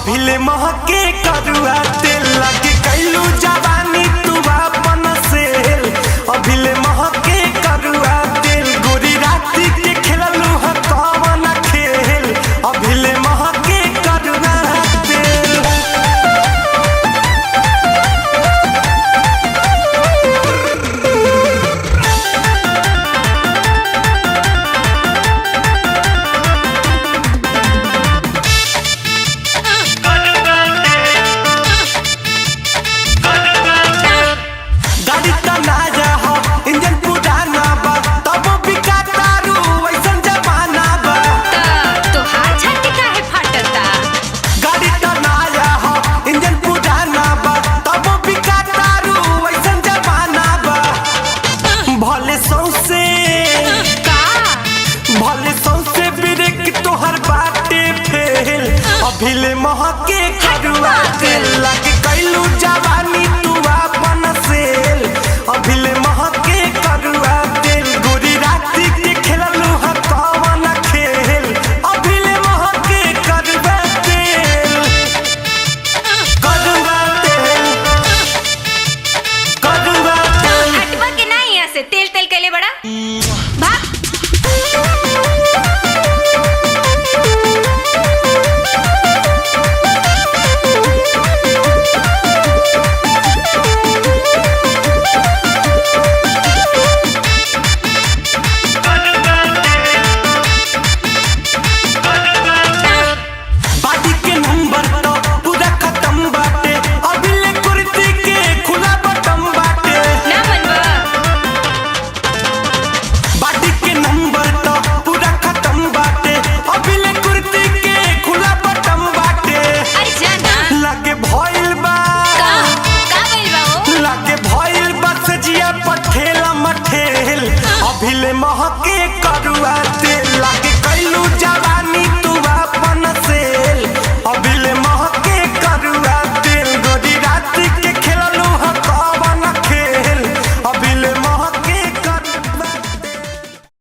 अभिले महके करुआ तेल लगे कैलू जवानी तू अपन सेल। अभिले महके करुआ तेल गोरी राती के खेललू ह कवन खेल। अभिले महके करुआ तेल अभिले महके करुआ तेल लगे कैलू जवानी